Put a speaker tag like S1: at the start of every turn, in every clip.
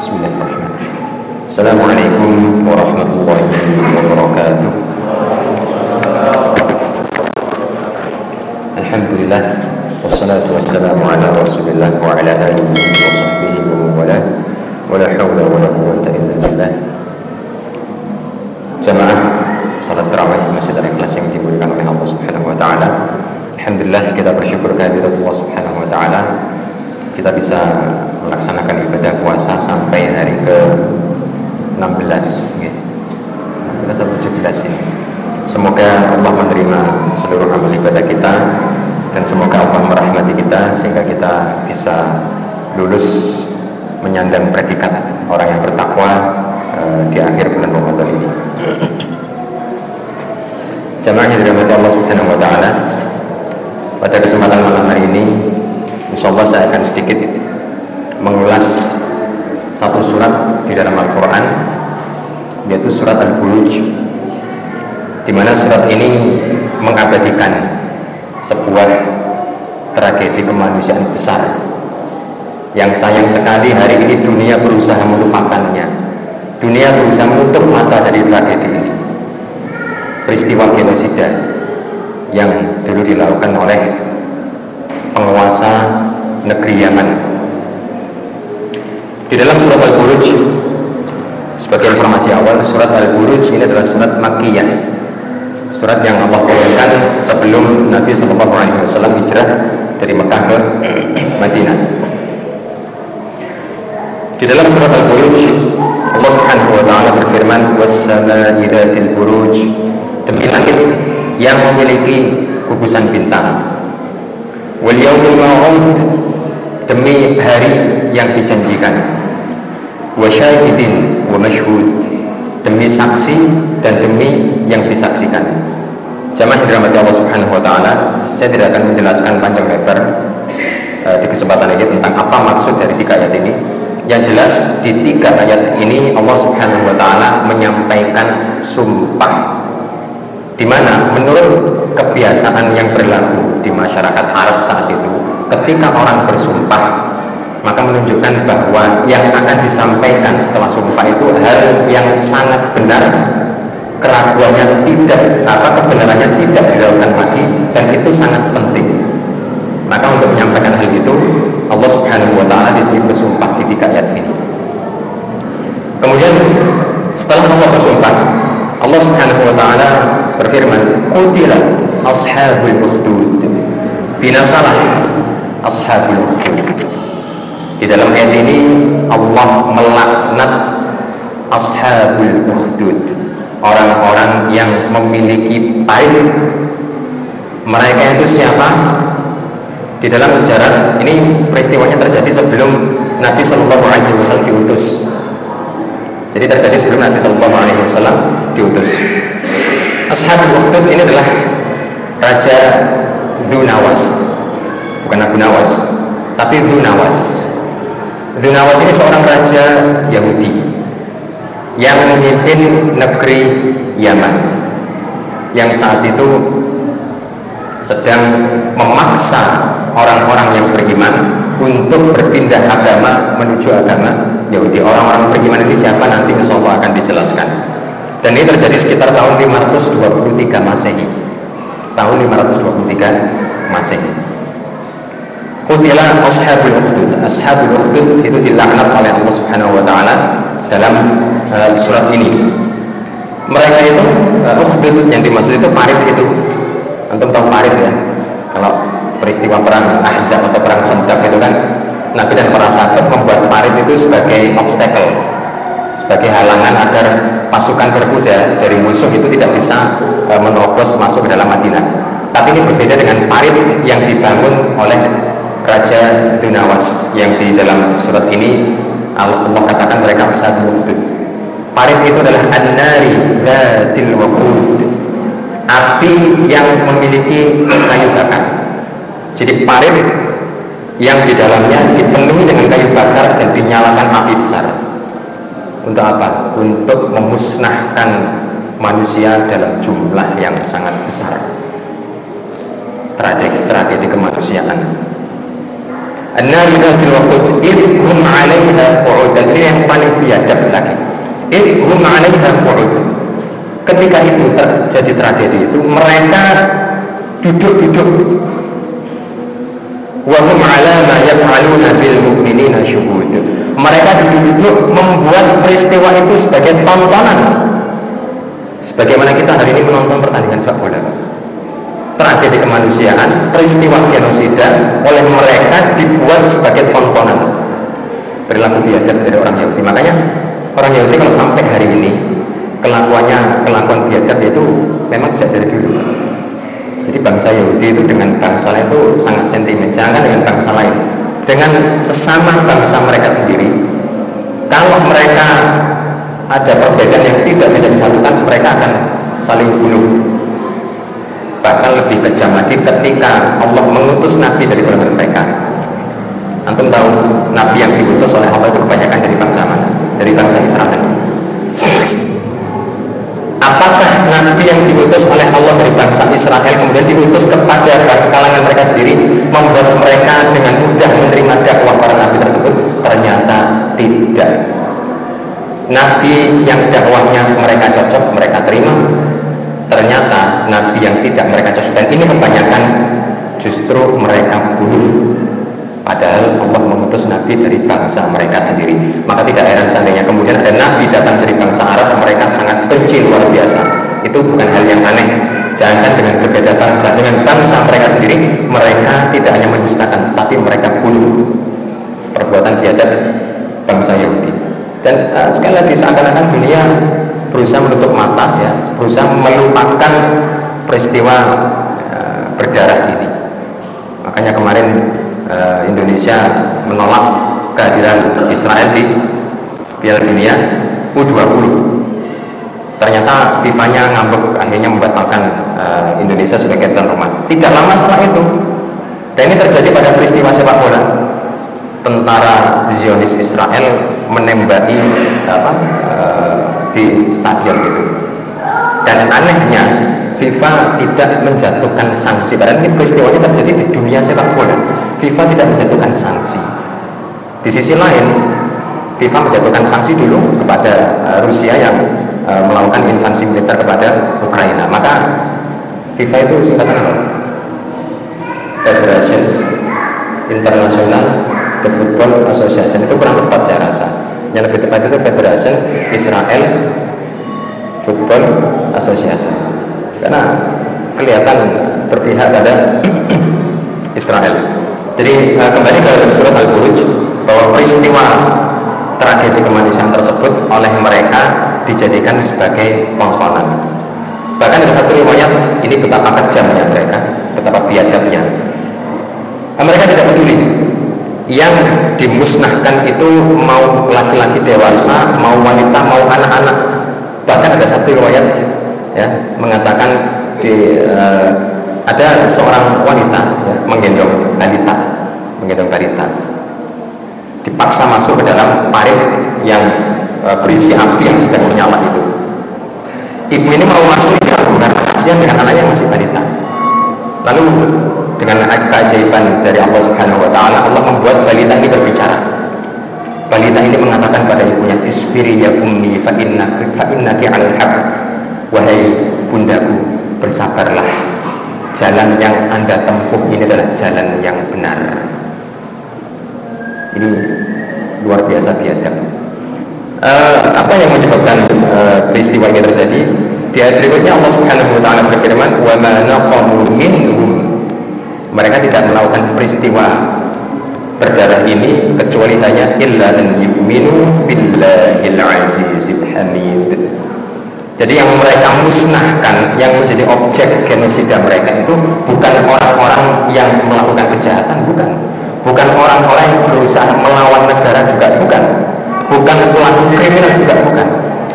S1: Bismillahirrahmanirrahim. Assalamualaikum warahmatullahi wabarakatuh. Alhamdulillah, wassalatu wassalamu ala rasulillah wa ala alihi wa sahbihi wa mawala, wa la hawla wa la quwwata illa billah. Jamaah salat tarawih Masjid Al-Ikhlas yang dimuliakan oleh Allah Subhanahu wa taala. Alhamdulillah, kita bersyukur kehadirat Allah Subhanahu wa taala. Kita bisa melaksanakan ibadah puasa sampai hari ke-16 ya. Kita sampai 17 ini. Semoga Allah menerima seluruh amal ibadah kita dan semoga Allah merahmati kita sehingga kita bisa lulus menyandang predikat orang yang bertakwa di akhir bulan Ramadan ini. Jamaah yang dirahmati Allah Subhanahu wa taala, pada kesempatan malam hari ini insyaallah saya akan sedikit mengulas satu surat di dalam Al-Quran, yaitu surat Al-Buruj, di mana surat ini mengabadikan sebuah tragedi kemanusiaan besar yang sayang sekali hari ini dunia berusaha melupakannya. Dunia berusaha menutup mata dari tragedi ini. Peristiwa genosida yang dulu dilakukan oleh penguasa negeri Yaman. Di dalam surat Al-Buruj, sebagai informasi awal, surat Al-Buruj ini adalah surat Makkiyah, surat yang Allah turunkan sebelum Nabi SAW hijrah dari Mekah ke Madinah. Di dalam surat Al-Buruj, Allah Subhanahu wa taala berfirman, "Was-samaa'i dzatil buruj", demi langit yang memiliki gugusan bintang. Wal yaumil maw'ud, demi hari yang dijanjikan. Wa syahidin wa mashhud, demi saksi dan demi yang disaksikan. Jamaah yang dirahmati Allah Subhanahu wa taala, saya tidak akan menjelaskan panjang lebar di kesempatan ini tentang apa maksud dari 3 ayat ini. Yang jelas di 3 ayat ini Allah Subhanahu wa taala menyampaikan sumpah, di mana menurut kebiasaan yang berlaku di masyarakat Arab saat itu, ketika orang bersumpah maka menunjukkan bahwa yang akan disampaikan setelah sumpah itu hal yang sangat benar, keraguannya tidak, kebenarannya tidak diragukan lagi, dan itu sangat penting. Maka untuk menyampaikan hal itu Allah Subhanahu wa taala di sini bersumpah di 3 ayat ini. Kemudian setelah Allah bersumpah, Allah Subhanahu wa taala berfirman, "Qutila ashabul ukhdud", binasalah ashabul ukhdud. Di dalam ayat ini Allah melaknat ashabul ukhdud, orang-orang yang memiliki parit. Mereka itu siapa? Di dalam sejarah ini peristiwanya terjadi sebelum Nabi Shallallahu Alaihi Wasallam diutus. Jadi terjadi sebelum Nabi Shallallahu Alaihi Wasallam diutus. Ashabul ukhdud ini adalah Raja Dzunawas, bukan Abu Nawas, tapi Dzunawas. Dzunawas ini seorang raja Yahudi yang memimpin negeri Yaman, yang saat itu sedang memaksa orang-orang yang beriman untuk berpindah agama menuju agama Yahudi. Orang-orang beriman ini siapa nanti insyaallah akan dijelaskan. Dan ini terjadi sekitar tahun 523 Masehi. Tahun 523 Masehi. Qutila ashabul ukhdud. Ashabul ukhdud itu dilaknat oleh Allah Subhanahu wa taala dalam surat ini. Mereka itu ukhdud yang dimaksud itu parit itu. Antum tahu parit ya? Kalau peristiwa perang Ahzab atau perang Khandaq itu kan Nabi dan para sahabat membuat parit itu sebagai obstacle, sebagai halangan agar pasukan berkuda dari musuh itu tidak bisa menerobos masuk ke dalam Madinah. Tapi ini berbeda dengan parit yang dibangun oleh Raja Dzunawas yang di dalam surat ini Allah katakan mereka ashabul ukhdud. Parit itu adalah an-nari dzatil waqud, api yang memiliki kayu bakar. Jadi parit yang di dalamnya dipenuhi dengan kayu bakar dan dinyalakan api besar. Untuk apa? Untuk memusnahkan manusia dalam jumlah yang sangat besar. Tragedi kemanusiaan. An-nar dzatil waqud idhum 'alaiha qu'ud. Ini yang yang paling biadab lagi. Hum 'alaiha qu'ud. Ketika itu terjadi tragedi itu, mereka duduk-duduk. Wa hum 'ala ma yaf'aluna bil mu'minina syuhud. Mereka duduk-duduk membuat peristiwa itu sebagai tontonan. Sebagaimana kita hari ini menonton pertandingan sepak bola. Tragedi kemanusiaan, peristiwa genosida oleh mereka dibuat sebagai tontonan. Perilaku biadab dari orang Yahudi. Makanya orang Yahudi kalau sampai hari ini kelakuan biadab itu memang sejak dari dulu. Jadi bangsa Yahudi itu dengan bangsa lain itu sangat sentimen. Jangan dengan bangsa lain, dengan sesama bangsa mereka sendiri. Kalau mereka ada perbedaan yang tidak bisa disatukan, mereka akan saling bunuh. Bahkan lebih kejam lagi ketika Allah mengutus Nabi dari golongan mereka. Antum tahu Nabi yang diutus oleh Allah itu kebanyakan dari bangsa mana? Dari bangsa Israel. Apakah Nabi yang diutus oleh Allah dari bangsa Israel kemudian diutus kepada kalangan mereka sendiri, membuat mereka dengan mudah menerima dakwah para Nabi tersebut? Ternyata tidak. Nabi yang dakwahnya mereka cocok, mereka terima. Ternyata Nabi yang tidak mereka cocok, dan ini kebanyakan justru mereka bunuh. Padahal Allah mengutus Nabi dari bangsa mereka sendiri. Maka tidak heran seandainya kemudian ada Nabi datang dari bangsa Arab, mereka sangat benci luar biasa. Itu bukan hal yang aneh. Jangan dengan berbeda bangsa, dengan bangsa mereka sendiri, mereka tidak hanya mendustakan, tapi mereka bunuh. Perbuatan biadab bangsa Yahudi. Dan sekali lagi seakan-akan dunia berusaha menutup mata, ya, berusaha melupakan peristiwa berdarah ini. Makanya kemarin Indonesia menolak kehadiran Israel di Piala Dunia U20. Ternyata FIFA-nya ngambek, akhirnya membatalkan Indonesia sebagai tuan rumah. Tidak lama setelah itu, dan ini terjadi pada peristiwa sepak bola. Tentara Zionis Israel menembaki di stadion gitu. Dan anehnya FIFA tidak menjatuhkan sanksi. Padahal ini peristiwanya terjadi di dunia sepak bola. FIFA tidak menjatuhkan sanksi. Di sisi lain, FIFA menjatuhkan sanksi dulu kepada Rusia yang melakukan invasi militer kepada Ukraina. Maka FIFA itu singkatan apa? Federation International The Football Association. Itu kurang tepat saya rasa. Yang lebih tepat itu Federation Israel Football Association, karena kelihatan berpihak pada Israel. Jadi kembali ke surat Al-Buruj, bahwa peristiwa tragedi kemanusiaan tersebut oleh mereka dijadikan sebagai tontonan. Bahkan ada satu riwayat, ini betapa kejamnya mereka, betapa biadabnya. Mereka tidak peduli yang dimusnahkan itu mau laki-laki dewasa, mau wanita, mau anak-anak. Bahkan ada satu riwayat, ya, mengatakan ada seorang wanita, ya, menggendong balita, dipaksa masuk ke dalam parit yang berisi api yang sudah menyala itu. Ibu ini mau masuk karena kasihan dengan anaknya yang masih balita. Lalu dengan keajaiban dari Allah Subhanahu wa taala, Allah membuat balita ini berbicara. Balita ini mengatakan pada ibunya, "Isbiri ya ummi fa innaki 'alal haq." Wahai bundaku, bersabarlah. Jalan yang Anda tempuh ini adalah jalan yang benar. Ini luar biasa biadab. Apa yang menyebabkan peristiwa ini terjadi? Di ayat berikutnya Allah Subhanahu wa taala berfirman, "Wa ma naqamu minhum." Mereka tidak melakukan peristiwa berdarah ini kecuali hanya illa an yu'minu billahil azizil hamid. Jadi yang mereka musnahkan, yang menjadi objek genosida mereka itu bukan orang-orang yang melakukan kejahatan, bukan orang-orang yang berusaha melawan negara juga, bukan pelaku kriminal juga, bukan.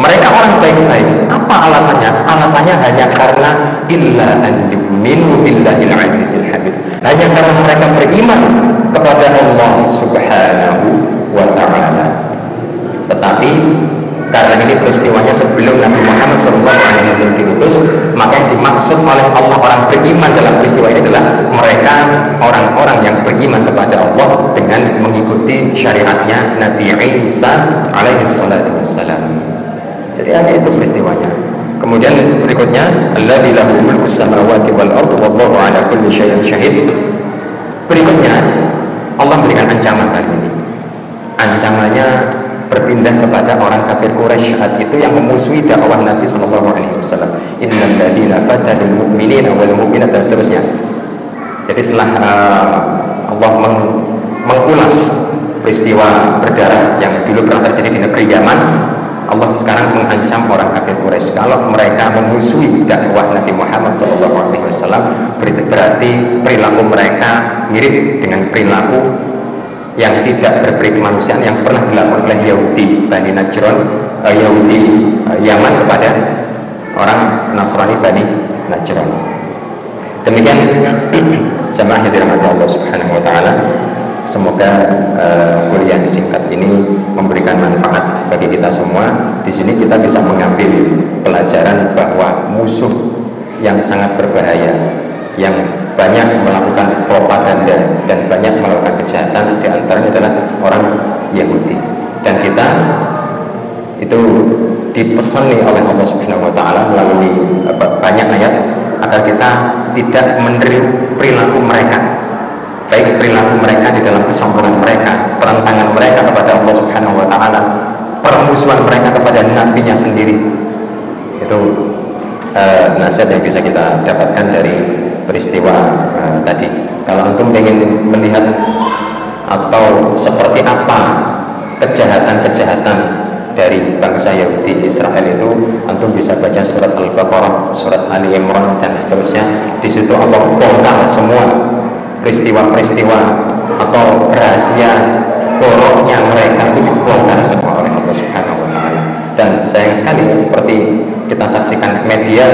S1: Mereka orang baik-baik. Apa alasannya? Alasannya hanya karena illa an yu'minu billahil azizil hamid. Hanya karena mereka beriman kepada Allah Subhanahu wa ta'ala. Tetapi karena ini peristiwanya sebelum Nabi Muhammad SAW diutus. Maka yang dimaksud oleh Allah orang beriman dalam peristiwa ini adalah mereka orang-orang yang beriman kepada Allah dengan mengikuti syariatnya Nabi Isa alaihi salatu wassalam. Jadi hanya itu peristiwanya. Kemudian berikutnya, alladzi lahu mulkus samawati wal ardi wallahu ala kulli syai'in syahid. Berikutnya Allah memberikan ancaman kali ini. Ancamannya berpindah kepada orang kafir Quraisy saat itu yang memusuhi dakwah Nabi sallallahu alaihi wasallam. Innal ladzina fatanul mu'minina wal mu'minat, dan seterusnya. Jadi setelah Allah mengulas peristiwa berdarah yang dulu pernah terjadi di negeri Yaman, Allah sekarang mengancam orang kafir Quraisy kalau mereka memusuhi dakwah Nabi Muhammad SAW, berarti perilaku mereka mirip dengan perilaku yang tidak berperi kemanusiaan yang pernah dilakukan oleh Yahudi Bani Najran, Yahudi Yaman kepada orang Nasrani Bani Najran. Demikian jamaah yang dirahmati Allah Subhanahu wa taala. Semoga kuliah singkat ini memberikan manfaat bagi kita semua. Di sini kita bisa mengambil pelajaran bahwa musuh yang sangat berbahaya, yang banyak melakukan propaganda dan banyak melakukan kejahatan, di antaranya adalah orang Yahudi. Dan kita itu dipesani oleh Allah Subhanahu wa taala melalui banyak ayat agar kita tidak meniru perilaku mereka, baik perilaku mereka di dalam kesombongan mereka, perentangan mereka kepada Allah Subhanahu wa taala, permusuhan mereka kepada nabinya sendiri. Itu nasihat yang bisa kita dapatkan dari peristiwa tadi. Kalau antum ingin melihat atau seperti apa kejahatan-kejahatan dari bangsa Yahudi Israel itu, antum bisa baca surat Al-Baqarah, surat Ali Imran dan seterusnya. Di situ Allah bongkar semua peristiwa-peristiwa atau rahasia boroknya mereka itu dibongkar semua oleh Allah Subhanahu wa taala. Dan sayang sekali seperti kita saksikan, media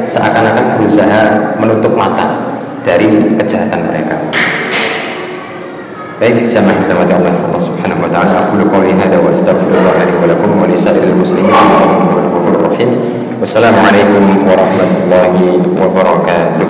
S1: seakan-akan berusaha menutup mata dari kejahatan mereka. Baik, jamaah yang dirahmati Allah Subhanahu wa taala, aku qouli hadza wa astaghfirullah li wa lakum wa lisa'iril muslimin innahu huwal ghafurur rahim. Wassalamualaikum warahmatullahi wabarakatuh.